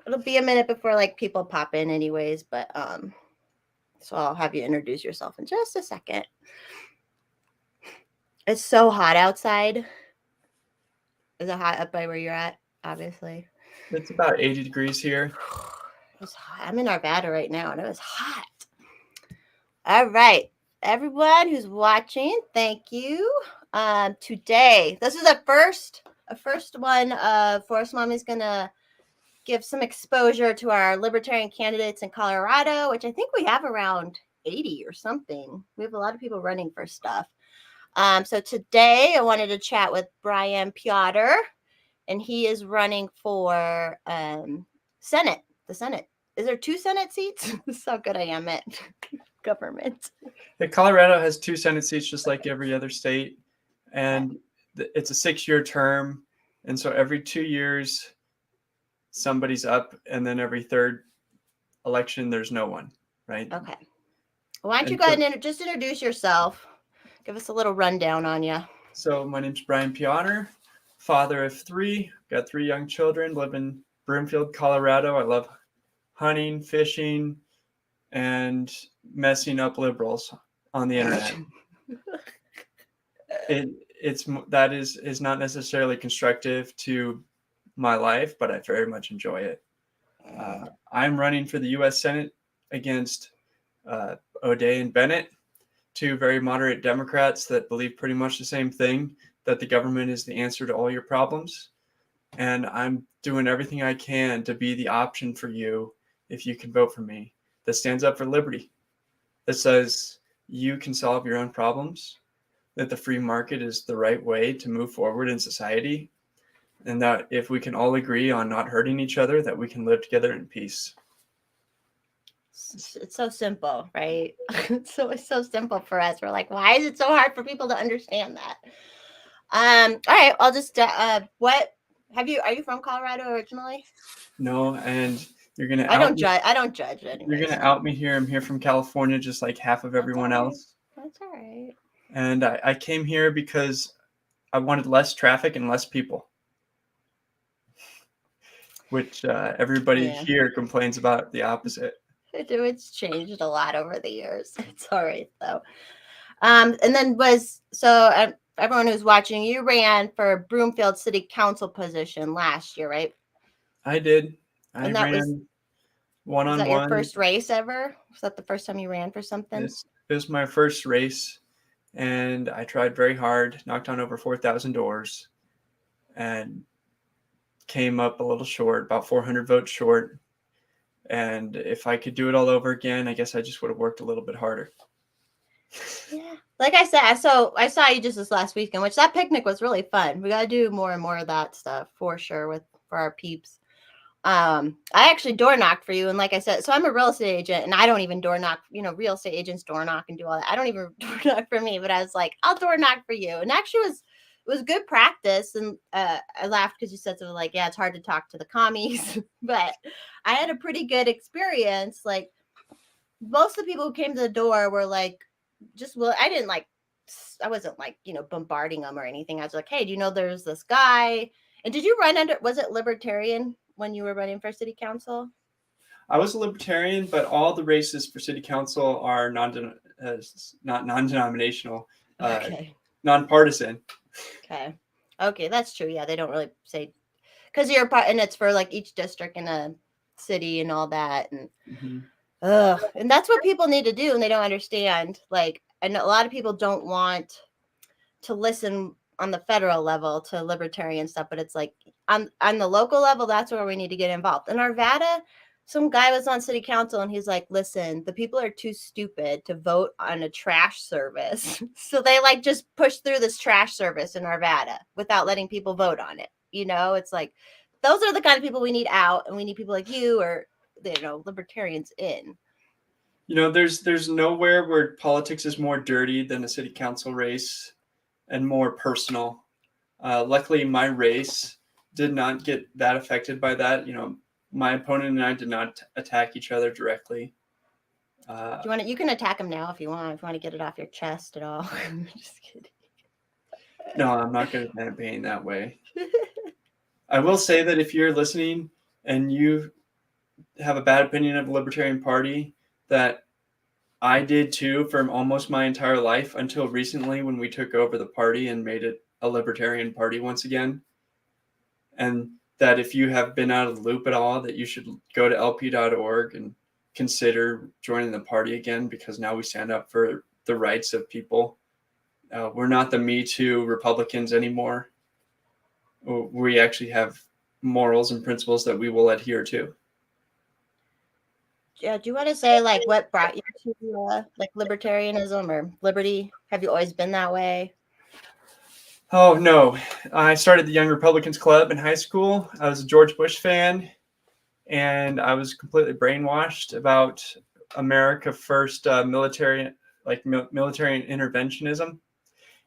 it'll be a minute before like people pop in anyways, but so I'll have you introduce yourself in just a second. It's so hot outside. Is it hot up by where you're at? Obviously. It's about 80 degrees here. It's hot. I'm in Arvada right now and it was hot. All right. Everyone who's watching, thank you. Today, this is a first one. Forest Mom is gonna give some exposure to our libertarian candidates in Colorado, which I think we have around 80 or something. We have a lot of people running for stuff. So today I wanted to chat with Brian Peotter, and he is running for Senate. The Senate. Is there 2 Senate seats? This is how good I am at government. Yeah, Colorado has 2 Senate seats, just like every other state, and it's a 6-year term, and so every 2 years somebody's up, and then every third election there's no one, right? Okay. Why don't you go ahead and just introduce yourself? Give us a little rundown on you. So my name's Brian Peotter, father of 3, got 3 young children, live in Broomfield, Colorado. I love hunting, fishing, and messing up liberals on the internet. That is not necessarily constructive to my life, but I very much enjoy it. I'm running for the U.S. Senate against O'Day and Bennett, 2 very moderate Democrats that believe pretty much the same thing, that the government is the answer to all your problems. And I'm doing everything I can to be the option for you, if you can vote for me, that stands up for liberty, that says you can solve your own problems, that the free market is the right way to move forward in society, and that if we can all agree on not hurting each other, that we can live together in peace. It's so simple, right? It's so simple for us. We're like, why is it so hard for people to understand that? All right, I'll just what are you from Colorado originally? No, and you're gonna I don't judge anyway. You're gonna out me here. I'm here from California, just like half of everyone else. That's all right. And I came here because I wanted less traffic and less people, which everybody here complains about the opposite. It's changed a lot over the years. It's all right though. And then everyone who's watching, you ran for Broomfield City Council position last year, right? I did. And that ran one-on-one. Was that your first race ever? Was that the first time you ran for something? It was my first race, and I tried very hard, knocked on over 4,000 doors, and came up a little short, about 400 votes short. And if I could do it all over again, I guess I just would have worked a little bit harder. Yeah. Like I said, so I saw you just this last weekend, which that picnic was really fun. We got to do more and more of that stuff for sure for our peeps. I actually door knocked for you. And like I said, so I'm a real estate agent and I don't even door knock, real estate agents door knock and do all that. I don't even door knock for me, but I was like, I'll door knock for you. And actually it was good practice. And I laughed because you said something like, yeah, it's hard to talk to the commies, but I had a pretty good experience. Like most of the people who came to the door were like, I wasn't like, bombarding them or anything. I was like, hey, do you know there's this guy? And did you run was it libertarian when you were running for city council? I was a libertarian, but all the races for city council are not non-denominational, nonpartisan. Okay, that's true. Yeah, they don't really say because you're part, and it's for like each district in a city and all that, and and that's what people need to do, and they don't understand. Like, and a lot of people don't want to listen on the federal level to libertarian stuff, but it's like on the local level, that's where we need to get involved. In Arvada, some guy was on city council and he's like, listen, the people are too stupid to vote on a trash service. So they like just push through this trash service in Arvada without letting people vote on it. It's like, those are the kind of people we need out, and we need people like you or, libertarians in. There's nowhere where politics is more dirty than a city council race and more personal. Luckily, my race did not get that affected by that. My opponent and I did not attack each other directly. You can attack him now if you want to get it off your chest at all. Just kidding. No, I'm not going to campaign that way. I will say that if you're listening and you have a bad opinion of the Libertarian Party that I did too for almost my entire life until recently when we took over the party and made it a Libertarian Party once again. And that if you have been out of the loop at all, that you should go to lp.org and consider joining the party again, because now we stand up for the rights of people. We're not the Me Too Republicans anymore. We actually have morals and principles that we will adhere to. Yeah, do you want to say like what brought you to like libertarianism or liberty? Have you always been that way? Oh, no. I started the Young Republicans Club in high school. I was a George Bush fan, and I was completely brainwashed about America First military interventionism.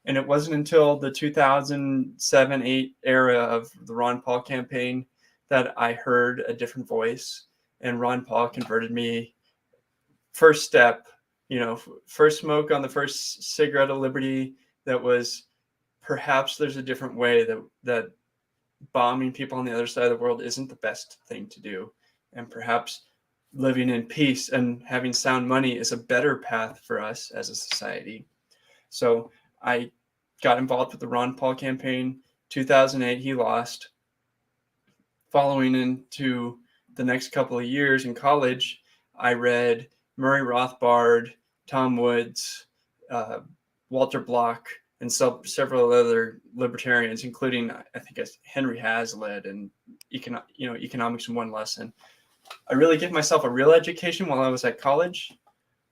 And it wasn't until the 2007-8 era of the Ron Paul campaign that I heard a different voice, and Ron Paul converted me. First step, first smoke on the first cigarette of liberty, that was perhaps there's a different way, that bombing people on the other side of the world isn't the best thing to do. And perhaps living in peace and having sound money is a better path for us as a society. So I got involved with the Ron Paul campaign. 2008, he lost. Following into the next couple of years in college, I read Murray Rothbard, Tom Woods, Walter Block, and several other libertarians, including I think Henry Hazlitt and Economics in One Lesson. I really gave myself a real education while I was at college,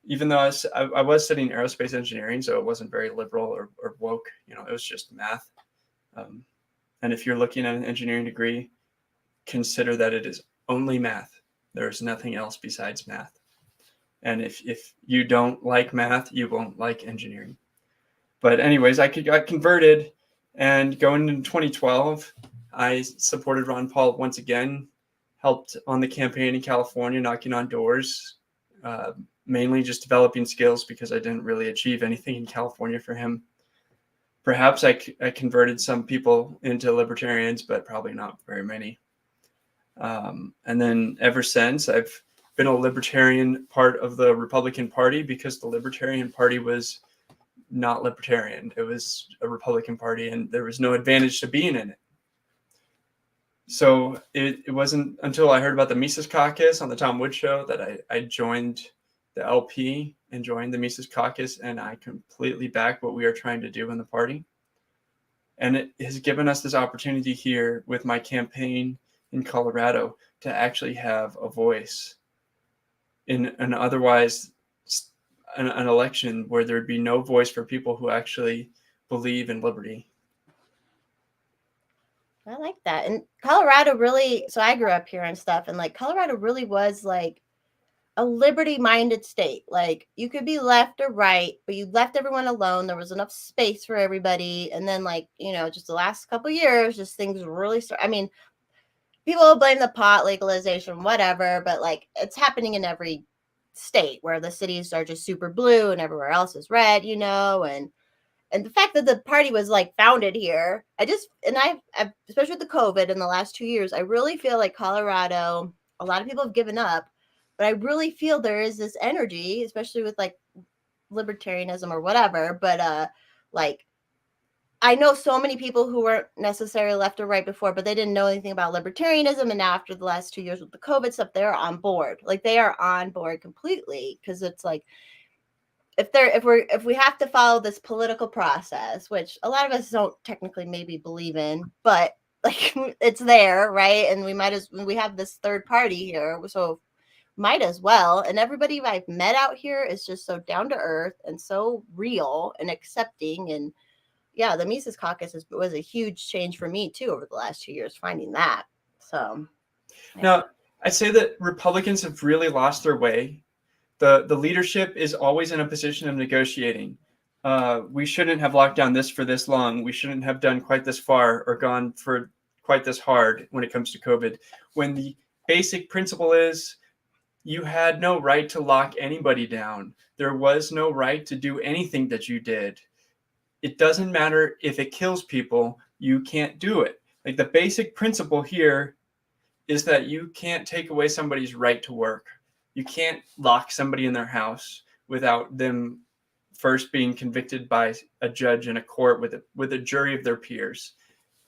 even though I was studying aerospace engineering, so it wasn't very liberal or woke. It was just math. And if you're looking at an engineering degree, consider that it is only math. There's nothing else besides math. And if you don't like math, you won't like engineering. But anyways, I got converted, and going into 2012, I supported Ron Paul once again, helped on the campaign in California, knocking on doors, mainly just developing skills because I didn't really achieve anything in California for him. Perhaps I converted some people into libertarians, but probably not very many. And then ever since, I've been a libertarian part of the Republican Party, because the Libertarian Party was not libertarian. It was a Republican Party, and there was no advantage to being in it. So it wasn't until I heard about the Mises Caucus on the Tom Woods Show that I joined the LP and joined the Mises Caucus, and I completely back what we are trying to do in the party. And it has given us this opportunity here with my campaign in Colorado to actually have a voice in an otherwise an election where there'd be no voice for people who actually believe in liberty. I like that. And Colorado really, so I grew up here and stuff, and like Colorado really was like a liberty-minded state. Like you could be left or right, but you left everyone alone. There was enough space for everybody. And then like, just the last couple of years, just things really start. I mean, people blame the pot legalization, whatever, but like it's happening in every state where the cities are just super blue and everywhere else is red, and the fact that the party was like founded here, I've especially with the COVID in the last 2 years, I really feel like Colorado, a lot of people have given up, but I really feel there is this energy, especially with like libertarianism or whatever. But like I know so many people who weren't necessarily left or right before, but they didn't know anything about libertarianism. And now after the last 2 years with the COVID stuff, they're on board. Like they are on board completely, because it's like, if we have to follow this political process, which a lot of us don't technically maybe believe in, but like it's there, right? And we have this third party here, so might as well. And everybody I've met out here is just so down to earth and so real and accepting. And yeah, the Mises Caucus was a huge change for me too over the last 2 years, finding that. So yeah. Now, I'd say that Republicans have really lost their way. The leadership is always in a position of negotiating. We shouldn't have locked down this for this long. We shouldn't have done quite this far or gone for quite this hard when it comes to COVID. When the basic principle is you had no right to lock anybody down. There was no right to do anything that you did. It doesn't matter if it kills people, you can't do it. Like the basic principle here is that you can't take away somebody's right to work. You can't lock somebody in their house without them first being convicted by a judge in a court with a jury of their peers.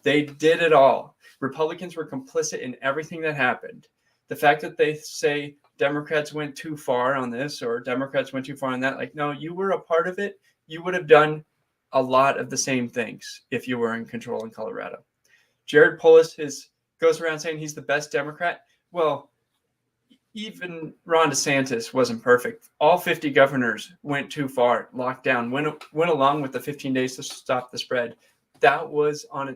They did it all. Republicans were complicit in everything that happened. The fact that they say Democrats went too far on this or Democrats went too far on that, like, no, you were a part of it. You would have done a lot of the same things if you were in control in Colorado. Jared Polis goes around saying he's the best Democrat. Well, even Ron DeSantis wasn't perfect. All 50 governors went too far, locked down, went along with the 15 days to stop the spread. That was on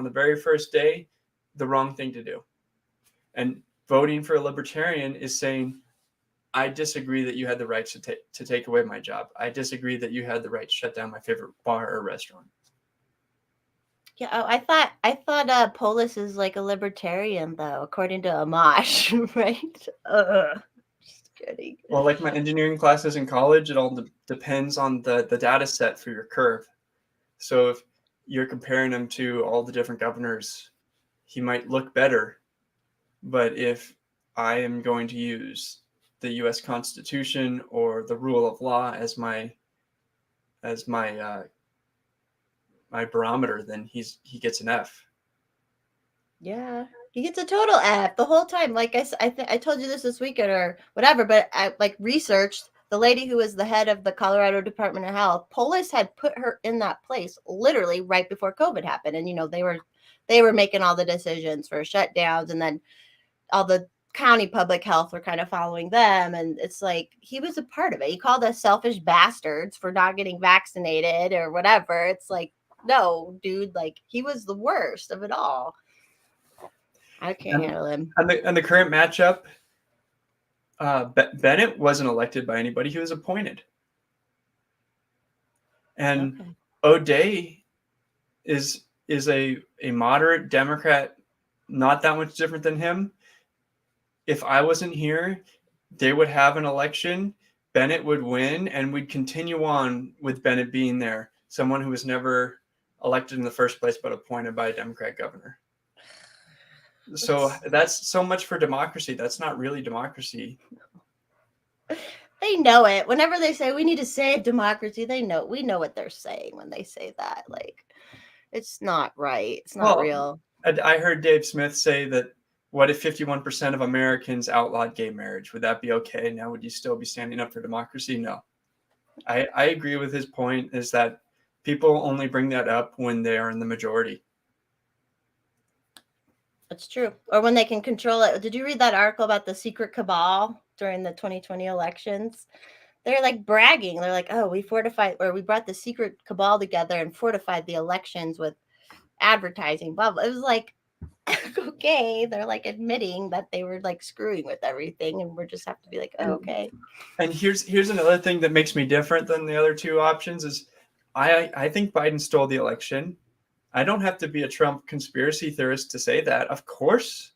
the very first day the wrong thing to do. And voting for a libertarian is saying, I disagree that you had the right to take away my job. I disagree that you had the right to shut down my favorite bar or restaurant. Yeah, I thought Polis is like a libertarian though, according to Amash, right? Just kidding. Well, like my engineering classes in college, it all depends on the data set for your curve. So if you're comparing him to all the different governors, he might look better. But if I am going to use the U.S. Constitution or the rule of law as my barometer, then he gets an F. Yeah, he gets a total F the whole time. Like I told you this weekend or whatever, but I like researched the lady who was the head of the Colorado Department of Health. Polis had put her in that place literally right before COVID happened, and they were making all the decisions for shutdowns, and then all the county public health were kind of following them. And it's like, he was a part of it. He called us selfish bastards for not getting vaccinated or whatever. It's like, no, dude, like he was the worst of it all. I can't handle him. And the current matchup, Bennett wasn't elected by anybody. He was appointed. And okay. O'Day is a moderate Democrat, not that much different than him. If I wasn't here, they would have an election. Bennett would win, and we'd continue on with Bennett being there, someone who was never elected in the first place but appointed by a Democrat governor. So that's so much for democracy. That's not really democracy. They know it. Whenever they say we need to save democracy, we know what they're saying when they say that. Like, it's not right. It's not real. I heard Dave Smith say that, what if 51% of Americans outlawed gay marriage? Would that be okay? Now, would you still be standing up for democracy? No. I agree with his point, is that people only bring that up when they are in the majority. That's true. Or when they can control it. Did you read that article about the secret cabal during the 2020 elections? They're like bragging. They're like, oh, we brought the secret cabal together and fortified the elections with advertising, blah, blah. It was like, okay, they're like admitting that they were like screwing with everything, and we're just have to be like, oh, okay. And here's another thing that makes me different than the other two options is I think Biden stole the election. I don't have to be a Trump conspiracy theorist to say that. Of course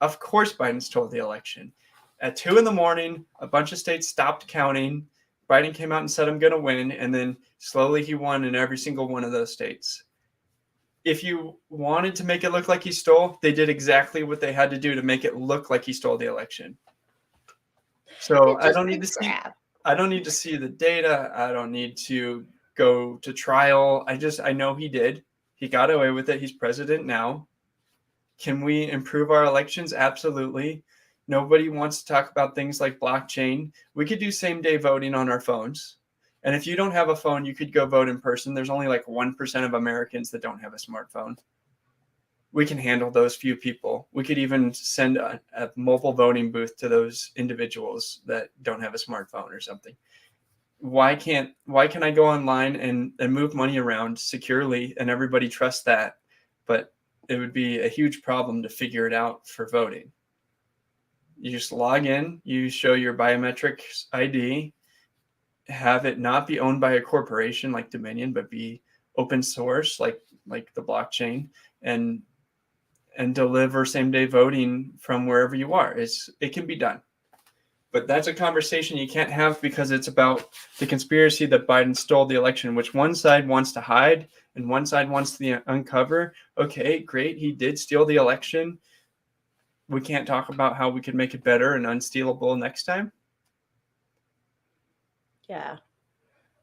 Biden stole the election. At 2 a.m, a bunch of states stopped counting. Biden came out and said, I'm going to win. And then slowly he won in every single one of those states. If you wanted to make it look like he stole, they did exactly what they had to do to make it look like he stole the election. So I don't need to see the data. I don't need to go to trial. I know he did. He got away with it. He's president now. Can we improve our elections? Absolutely. Nobody wants to talk about things like blockchain. We could do same-day voting on our phones. And if you don't have a phone, you could go vote in person. There's only like 1% of Americans that don't have a smartphone. We can handle those few people. We could even send a mobile voting booth to those individuals that don't have a smartphone or something. Why can I go online and move money around securely and everybody trusts that? But it would be a huge problem to figure it out for voting. You just log in, you show your biometric ID, have it not be owned by a corporation like Dominion, but be open source like the blockchain, and deliver same-day voting from wherever you are. It can be done. But that's a conversation you can't have because it's about the conspiracy that Biden stole the election, which one side wants to hide and one side wants to uncover. Okay, great, he did steal the election. we can't talk about how we could make it better and unstealable next time? Yeah.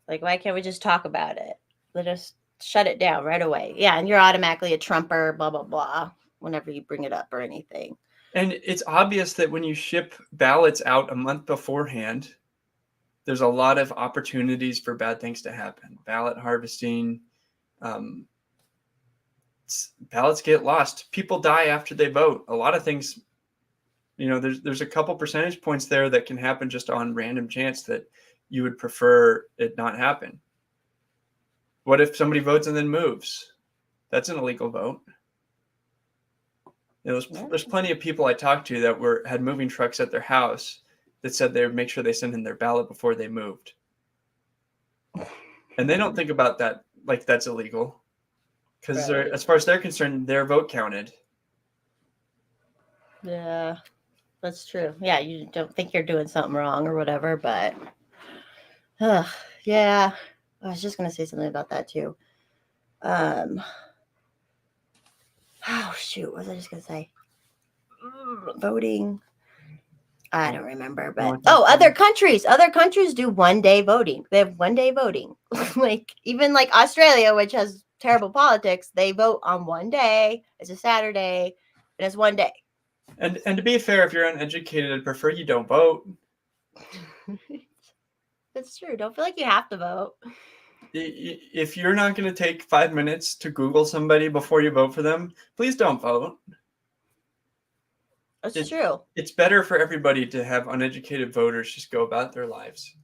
Like, why can't we just talk about it? Let us shut it down right away. Yeah, and you're automatically a Trumper, blah, blah, blah, whenever you bring it up or anything. And it's obvious that when you ship ballots out a month beforehand, there's a lot of opportunities for bad things to happen. Ballot harvesting, ballots get lost. People die after they vote. A lot of things, there's a couple percentage points there that can happen just on random chance that you would prefer it not happen. What if somebody votes and then moves? That's an illegal vote. There's plenty of people I talked to that had moving trucks at their house that said they would make sure they sent in their ballot before they moved. And they don't think about that like that's illegal. Because as far as they're concerned, their vote counted. Yeah, that's true. Yeah, you don't think you're doing something wrong or whatever, but yeah. I was just going to say something about that too. Oh, shoot. What was I just going to say? Voting. I don't remember, but other countries do 1 day voting. They have 1 day voting. Like even like Australia, which has terrible politics, they vote on 1 day. It's a Saturday, and it's 1 day. And to be fair, if you're uneducated, I'd prefer you don't vote. That's true. Don't feel like you have to vote. If you're not going to take 5 minutes to Google somebody before you vote for them, please don't vote. That's true. It's better for everybody to have uneducated voters just go about their lives.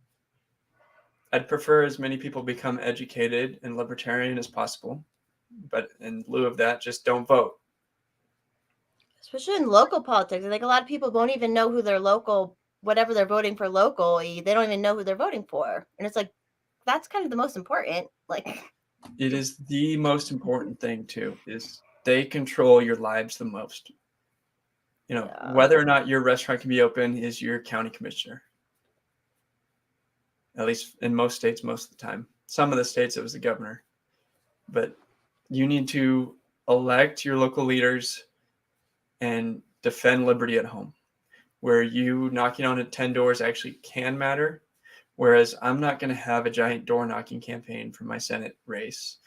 I'd prefer as many people become educated and libertarian as possible. But in lieu of that, just don't vote. Especially in local politics. I think a lot of people won't even know who their local, whatever they're voting for locally, they don't even know who they're voting for. And it's like, that's kind of the most important. Like, it is the most important thing too, is they control your lives the most. Whether or not your restaurant can be open is your county commissioner. At least in most states, most of the time. Some of the states, it was the governor. But you need to elect your local leaders and defend liberty at home, where you knocking on 10 doors actually can matter. Whereas I'm not going to have a giant door knocking campaign for my Senate race.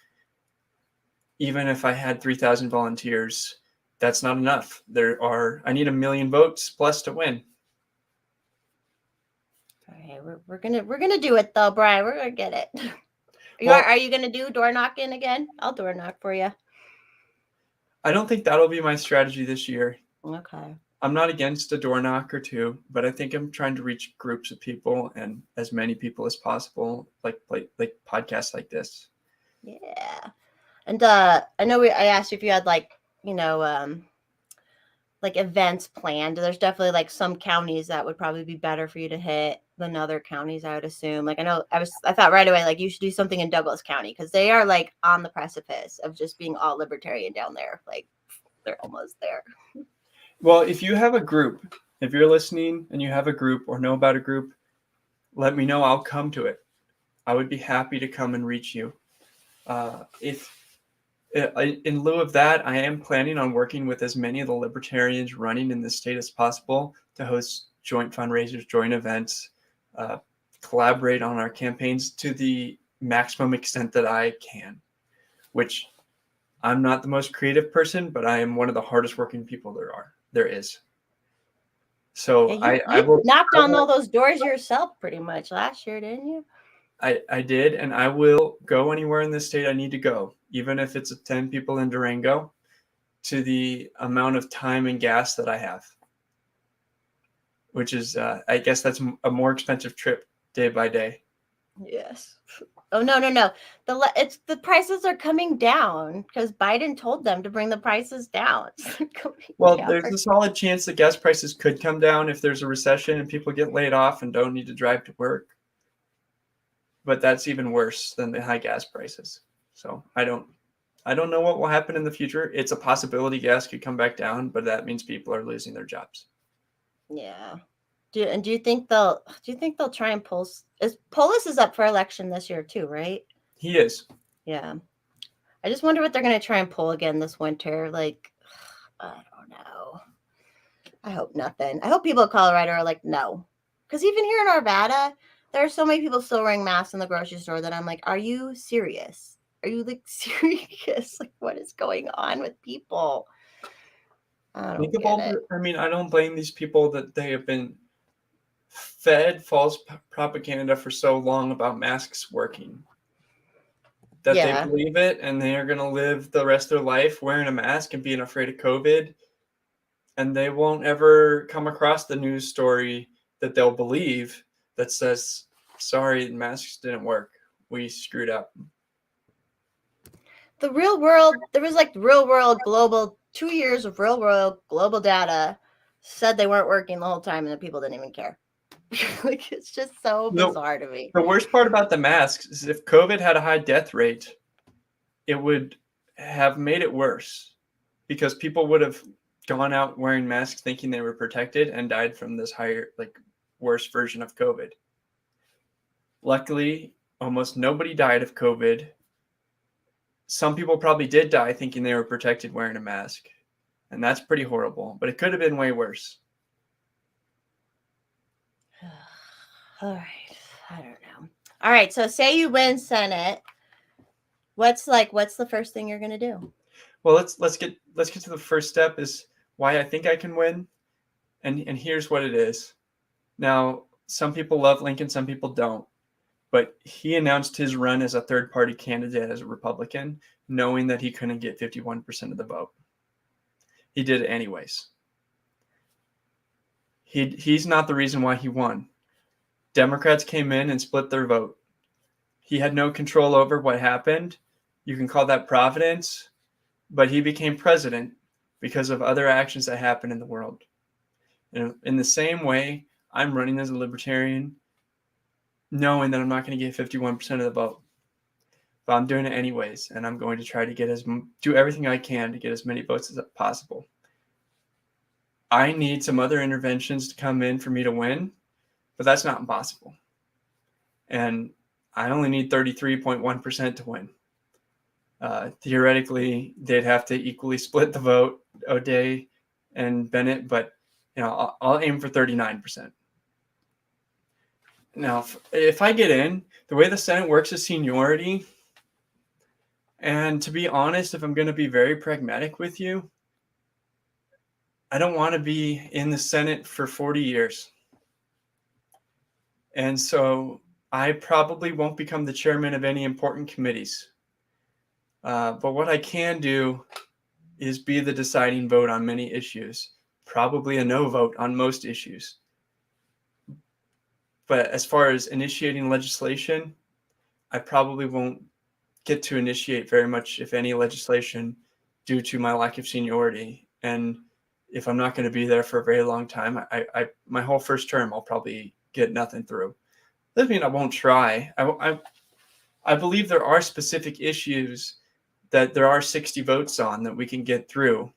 Even if I had 3,000 volunteers, that's not enough. I need 1 million votes plus to win. Okay, we're gonna do it though, Brian. We're gonna get it. Are you gonna do door knocking again? I'll door knock for you. I don't think that'll be my strategy this year. Okay. I'm not against a door knock or two, but I think I'm trying to reach groups of people and as many people as possible, like podcasts like this. Yeah. And I know I asked you if you had like events planned. There's definitely like some counties that would probably be better for you to hit than other counties, I would assume. Like I thought right away, like you should do something in Douglas County because they are like on the precipice of just being all libertarian down there. Like they're almost there. Well, if you have a group, if you're listening and you have a group or know about a group, let me know. I'll come to it. I would be happy to come and reach you. In lieu of that, I am planning on working with as many of the libertarians running in the state as possible to host joint fundraisers, joint events, collaborate on our campaigns to the maximum extent that I can, which I'm not the most creative person, but I am one of the hardest working people there is. So yeah, I will knocked on all those doors yourself pretty much last year, didn't you? I did, and I will go anywhere in this state I need to go, even if it's 10 people in Durango, to the amount of time and gas that I have, which is, I guess that's a more expensive trip day by day. Yes. Oh, no. The prices are coming down because Biden told them to bring the prices down. Well, there's a solid chance that gas prices could come down if there's a recession and people get laid off and don't need to drive to work. But that's even worse than the high gas prices. So I don't know what will happen in the future. It's a possibility gas could come back down, but that means people are losing their jobs. Yeah. Do you think they'll try and Polis is up for election this year too, right? He is. Yeah. I just wonder what they're going to try and pull again this winter. Like, I don't know. I hope nothing. I hope people in Colorado are like, no. Because even here in Arvada, there are so many people still wearing masks in the grocery store that I'm like, are you serious? Are you like serious? Like, what is going on with people? I don't get it. I mean, I don't blame these people that they have been fed false propaganda for so long about masks working. That they believe it and they are going to live the rest of their life wearing a mask and being afraid of COVID. And they won't ever come across the news story that they'll believe that says, sorry, masks didn't work. We screwed up. The real world, there was like real world global, 2 years of real world global data said they weren't working the whole time and the people didn't even care. Like, it's just so bizarre to me. The worst part about the masks is if COVID had a high death rate, it would have made it worse because people would have gone out wearing masks thinking they were protected and died from this higher, like, worse version of COVID. Luckily, almost nobody died of COVID. Some people probably did die thinking they were protected wearing a mask, and that's pretty horrible, but it could have been way worse. All right. I don't know. All right. So say you win Senate. What's the first thing you're going to do? Well, let's get to the first step is why I think I can win. And here's what it is. Now, some people love Lincoln, some people don't. But he announced his run as a third-party candidate as a Republican, knowing that he couldn't get 51% of the vote. He did it anyways. He's not the reason why he won. Democrats came in and split their vote. He had no control over what happened. You can call that providence, but he became president because of other actions that happened in the world. And in the same way, I'm running as a libertarian, knowing that I'm not going to get 51% of the vote. But I'm doing it anyways, and I'm going to try to do everything I can to get as many votes as possible. I need some other interventions to come in for me to win, but that's not impossible. And I only need 33.1% to win. Theoretically, they'd have to equally split the vote, O'Day and Bennett, but I'll aim for 39%. Now, if I get in, the way the Senate works is seniority. And to be honest, if I'm going to be very pragmatic with you, I don't want to be in the Senate for 40 years. And so I probably won't become the chairman of any important committees. But what I can do is be the deciding vote on many issues, probably a no vote on most issues. But as far as initiating legislation, I probably won't get to initiate very much, if any, legislation due to my lack of seniority. And if I'm not going to be there for a very long time, my whole first term, I'll probably get nothing through. Doesn't mean I won't try. I believe there are specific issues that there are 60 votes on that we can get through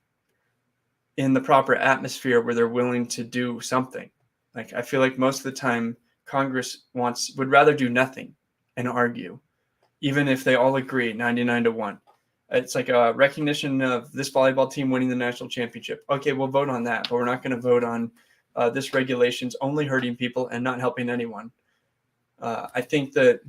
in the proper atmosphere where they're willing to do something. Like, I feel like most of the time Congress would rather do nothing and argue, even if they all agree 99-1. It's like a recognition of this volleyball team winning the national championship. Okay, we'll vote on that, but we're not going to vote on this regulation's only hurting people and not helping anyone. I think that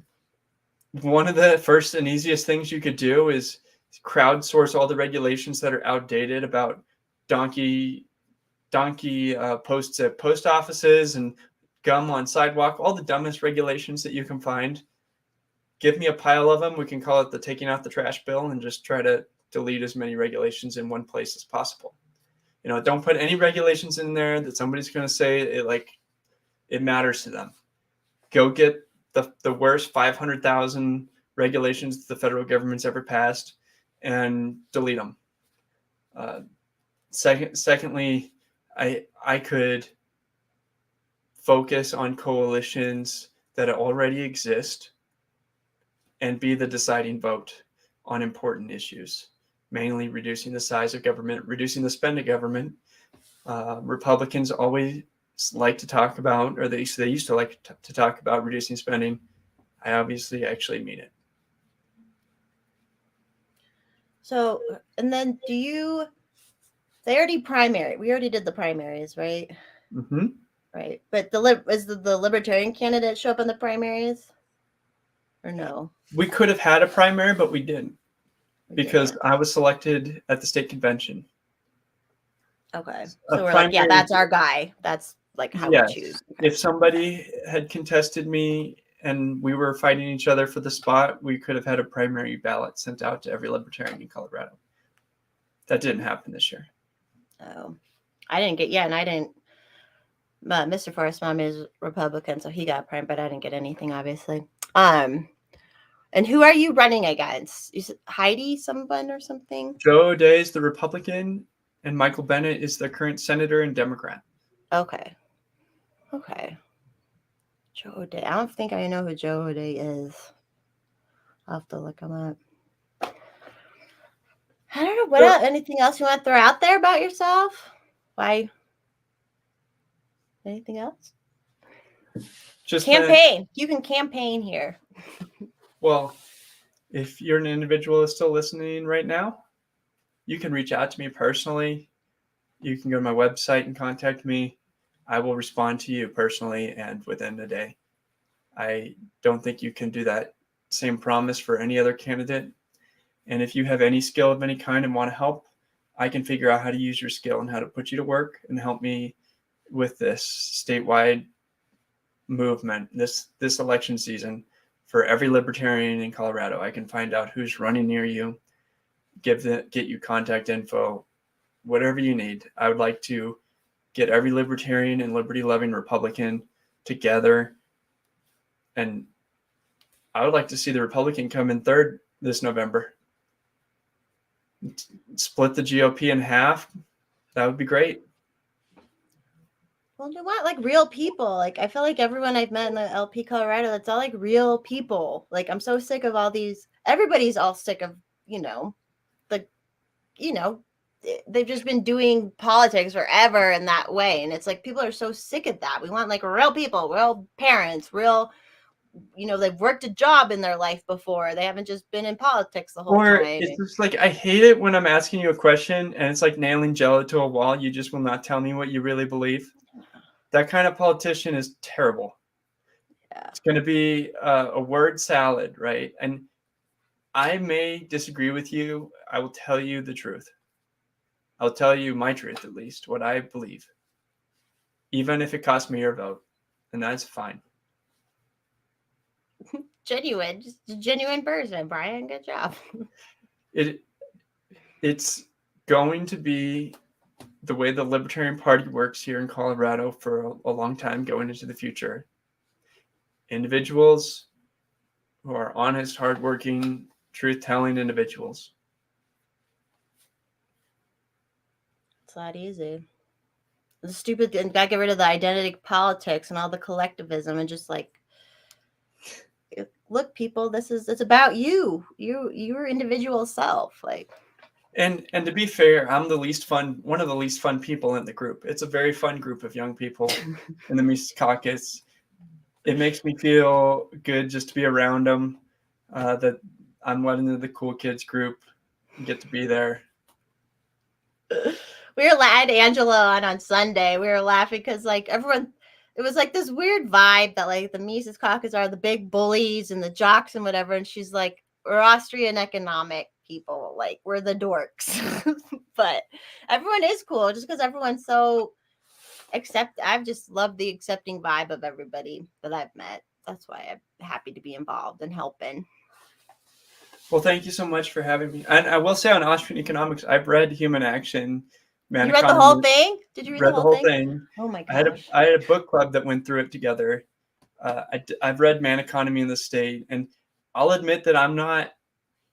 one of the first and easiest things you could do is crowdsource all the regulations that are outdated about donkey posts at post offices and gum on sidewalk, all the dumbest regulations that you can find. Give me a pile of them. We can call it the taking out the trash bill and just try to delete as many regulations in one place as possible. Don't put any regulations in there that somebody's going to say it matters to them. Go get the worst 500,000 regulations the federal government's ever passed and delete them. Secondly, I could focus on coalitions that already exist and be the deciding vote on important issues, mainly reducing the size of government, reducing the spend of government. Republicans always like to talk about, or they used to like to talk about reducing spending. I obviously actually mean it. So, and then do you They already primary. We already did the primaries, right? Mm-hmm. Right. But is the libertarian candidate show up in the primaries? Or no? We could have had a primary, but we didn't We because didn't. I was selected at the state convention. Okay. A So we're like, yeah, primary, that's our guy. That's like how we choose. yes. Okay. If somebody had contested me and we were fighting each other for the spot, we could have had a primary ballot sent out to every libertarian in Colorado. That didn't happen this year. Oh, I didn't get, yeah, and I didn't. Mr. Forrest Mom is Republican, so he got prime, but I didn't get anything, obviously. Um, and who are you running against? Is it Heidi someone or something? Joe O'Dea is the Republican, and Michael Bennett is the current senator and Democrat. Okay. Okay. Joe O'Dea. I don't think I know who Joe O'Dea is. I'll have to look him up. I don't know. What else? Anything else you want to throw out there about yourself? Why? Anything else? Just campaign. You can campaign here. Well, if you're an individual that's still listening right now, you can reach out to me personally. You can go to my website and contact me. I will respond to you personally and within a day. I don't think you can do that same promise for any other candidate. And if you have any skill of any kind and want to help, I can figure out how to use your skill and how to put you to work and help me with this statewide movement, this election season for every libertarian in Colorado. I can find out who's running near you, get you contact info, whatever you need. I would like to get every libertarian and liberty-loving Republican together, and I would like to see the Republican come in third this November. Split the GOP in half. That would be great. Well, you want like real people. Like I feel like everyone I've met in the LP Colorado, that's all like real people. Like I'm so sick of all these. Everybody's all sick of they've just been doing politics forever in that way, and it's like people are so sick of that. We want like real people, real parents, real. They've worked a job in their life before. They haven't just been in politics the whole Or time. it's just like I hate it when I'm asking you a question and it's like nailing jello to a wall. You just will not tell me what you really believe. That kind of politician is terrible. Yeah. It's going to be a word salad, right? And I may disagree with you. I will tell you the truth. I'll tell you my truth, at least, what I believe, even if it costs me your vote. And that's fine. Genuine, just a genuine person, Brian. Good job. It's going to be the way the Libertarian Party works here in Colorado for a long time going into the future. Individuals who are honest, hardworking, truth-telling individuals. It's not easy. The stupid thing, gotta get rid of the identity politics and all the collectivism and just like, look, people, it's about you, your individual self. Like, and to be fair, I'm one of the least fun people in the group. It's a very fun group of young people in the Mises Caucus. It makes me feel good just to be around them. That I'm letting into the cool kids group and get to be there. We had Angela on Sunday. We were laughing because like everyone, it was like this weird vibe that like the Mises Caucus are the big bullies and the jocks and whatever. And she's like, we're Austrian economic people. Like we're the dorks. But everyone is cool just because everyone's so I've just loved the accepting vibe of everybody that I've met. That's why I'm happy to be involved and helping. Well, thank you so much for having me. And I will say on Austrian economics, I've read Human Action. Man you read the whole thing? Did you read the whole thing? Oh my gosh. I had a book club that went through it together. I've read Man Economy in the State, and I'll admit that I'm not,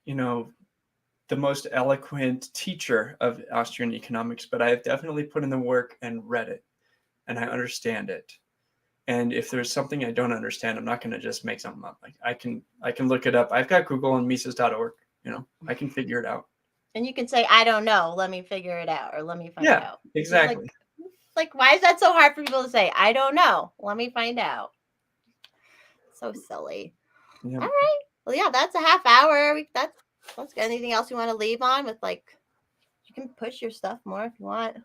the most eloquent teacher of Austrian economics, but I have definitely put in the work and read it, and I understand it. And if there's something I don't understand, I'm not going to just make something up. Like I can look it up. I've got Google and Mises.org. I can figure it out. And you can say, I don't know. Let me figure it out, or let me find out. Yeah, exactly. Like, why is that so hard for people to say? I don't know. Let me find out. So silly. Yeah. All right. Well, yeah, that's a half hour. That's good. Anything else you want to leave on with? Like, can push your stuff more if you want.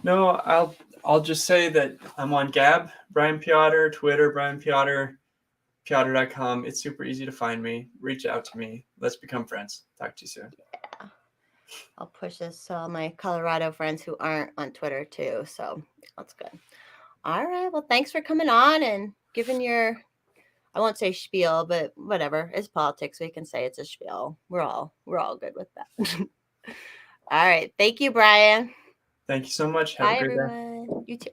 No, I'll just say that I'm on Gab, Brian Peotter, Twitter, Brian Peotter, Peotter.com. It's super easy to find me. Reach out to me. Let's become friends. Talk to you soon. Yeah. I'll push this to all my Colorado friends who aren't on Twitter too. So that's good. All right. Well, thanks for coming on and giving your, I won't say spiel, but whatever. It's politics. We can say it's a spiel. We're all good with that. All right. Thank you, Brian. Thank you so much. Have Bye, a great day. everyone. You too.